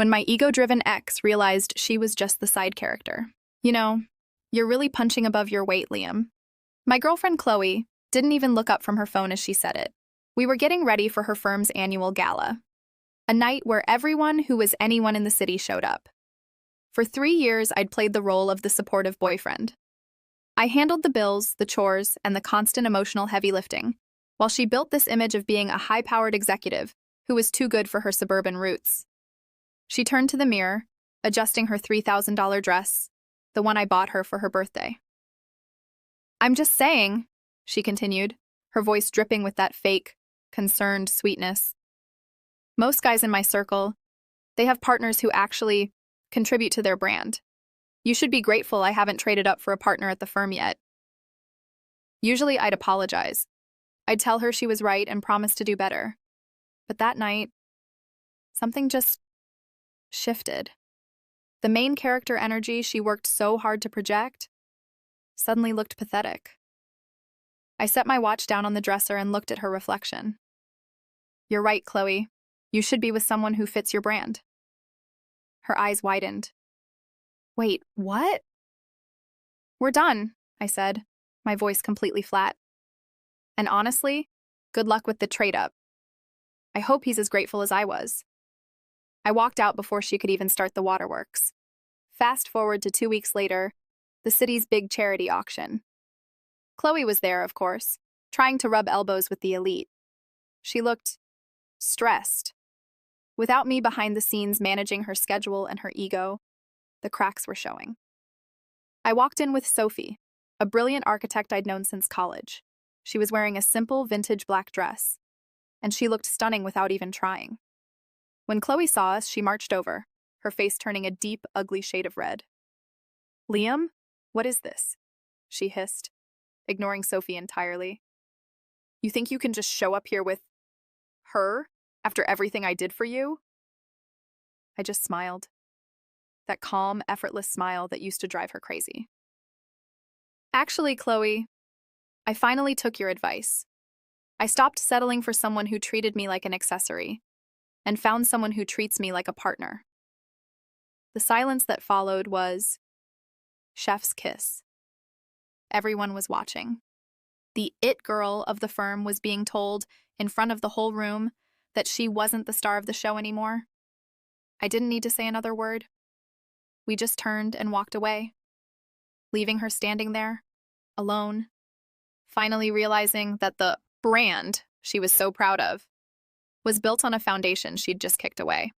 when my ego-driven ex realized she was just the side character. You know, you're really punching above your weight, Liam. My girlfriend Chloe didn't even look up from her phone as she said it. We were getting ready for her firm's annual gala, a night where everyone who was anyone in the city showed up. For 3 years, I'd played the role of the supportive boyfriend. I handled the bills, the chores, and the constant emotional heavy lifting, while she built this image of being a high-powered executive who was too good for her suburban roots. She turned to the mirror, adjusting her $3,000 dress, the one I bought her for her birthday. "I'm just saying," she continued, her voice dripping with that fake, concerned sweetness. "Most guys in my circle, they have partners who actually contribute to their brand. You should be grateful I haven't traded up for a partner at the firm yet." Usually I'd apologize. I'd tell her she was right and promise to do better. But that night, something just shifted. The main character energy she worked so hard to project suddenly looked pathetic. I set my watch down on the dresser and looked at her reflection. "You're right, Chloe. You should be with someone who fits your brand." Her eyes widened. "Wait, what?" "We're done," I said, my voice completely flat. "And honestly, good luck with the trade-up. I hope he's as grateful as I was." I walked out before she could even start the waterworks. Fast forward to 2 weeks later, the city's big charity auction. Chloe was there, of course, trying to rub elbows with the elite. She looked stressed. Without me behind the scenes managing her schedule and her ego, the cracks were showing. I walked in with Sophie, a brilliant architect I'd known since college. She was wearing a simple vintage black dress, and she looked stunning without even trying. When Chloe saw us, she marched over, her face turning a deep, ugly shade of red. "Liam, what is this?" she hissed, ignoring Sophie entirely. "You think you can just show up here with her after everything I did for you?" I just smiled. That calm, effortless smile that used to drive her crazy. "Actually, Chloe, I finally took your advice. I stopped settling for someone who treated me like an accessory and found someone who treats me like a partner." The silence that followed was chef's kiss. Everyone was watching. The it girl of the firm was being told in front of the whole room that she wasn't the star of the show anymore. I didn't need to say another word. We just turned and walked away, leaving her standing there, alone, finally realizing that the brand she was so proud of was built on a foundation she'd just kicked away.